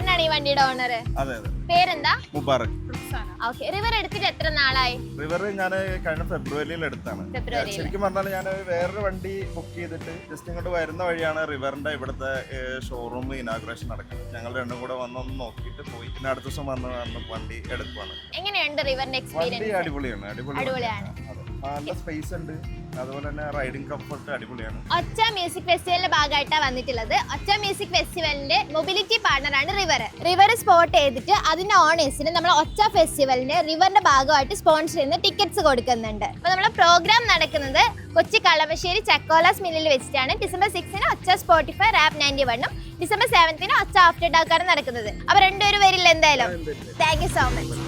ചേട്ടനാണ് ഈ വണ്ടിയുടെ ഓണർ? അതെ അതെ. പേരെന്താ? മുബാറക്. ഓക്കെ. റിവർ എടുത്തിട്ട് എത്ര നാളായി? റിവർ ഞാൻ കഴിഞ്ഞ ഫെബ്രുവരിയിൽ എടുത്താണ്. ശരിക്കും പറഞ്ഞാൽ ഞാൻ വേറൊരു വണ്ടി ബുക്ക് ചെയ്തിട്ട് ജസ്റ്റ് ഇങ്ങോട്ട് വരുന്ന വഴിയാണ് റിവറിന്റെ ഇവിടുത്തെ ഷോറൂം ഇനാഗുറേഷൻ നടക്കുന്നത്. ഞങ്ങൾ രണ്ടും കൂടെ വന്നൊന്ന് നോക്കിയിട്ട് പോയി. പിന്നെ അടുത്ത ദിവസം വന്ന് വണ്ടി എടുക്കുവാണ്. എങ്ങനെയുണ്ട് റിവറിന്റെ എക്സ്പീരിയൻസ്? വണ്ടി അടിപൊളിയാണ്. അടിപൊളിയാണ്. നല്ല സ്പേസ് ഉണ്ട്, അതുപോലെ തന്നെ റൈഡിംഗ് കംഫർട്ട് അടിപൊളിയാണ്. ഒച്ച മ്യൂസിക് ഫെസ്റ്റിവലിന്റെ ഭാഗമായിട്ടാണ് വന്നിട്ടുള്ളത്. ഒച്ച മ്യൂസിക് ഫെസ്റ്റിവലിന്റെ മൊബിലിറ്റി പാർട്ണറാണ് റിവർ സ്പോട്ട് ചെയ്തിട്ട് അതിന്റെ ഓണേഴ്സിന് നമ്മൾ ഒച്ച ഫെസ്റ്റിവലിന്റെ റിവറിന്റെ ഭാഗമായിട്ട് സ്പോൺസർ ചെയ്യുന്ന ടിക്കറ്റ്സ് കൊടുക്കുന്നുണ്ട്. അപ്പൊ നമ്മളെ പ്രോഗ്രാം നടക്കുന്നത് കൊച്ചി കളമശ്ശേരി ചക്കോലാസ് മില്ലിൽ വെച്ചിട്ടാണ്. ഡിസംബർ 6 ഒച്ച സ്പോട്ടിഫൈ റാപ്പ് 91 ഡിസംബർ 7 ഒച്ച ആഫ്റ്റർ ഡാർക്ക് ആണ് നടക്കുന്നത്. അപ്പൊ രണ്ടുപേരും വരില്ല എന്തായാലും. Thank you so much.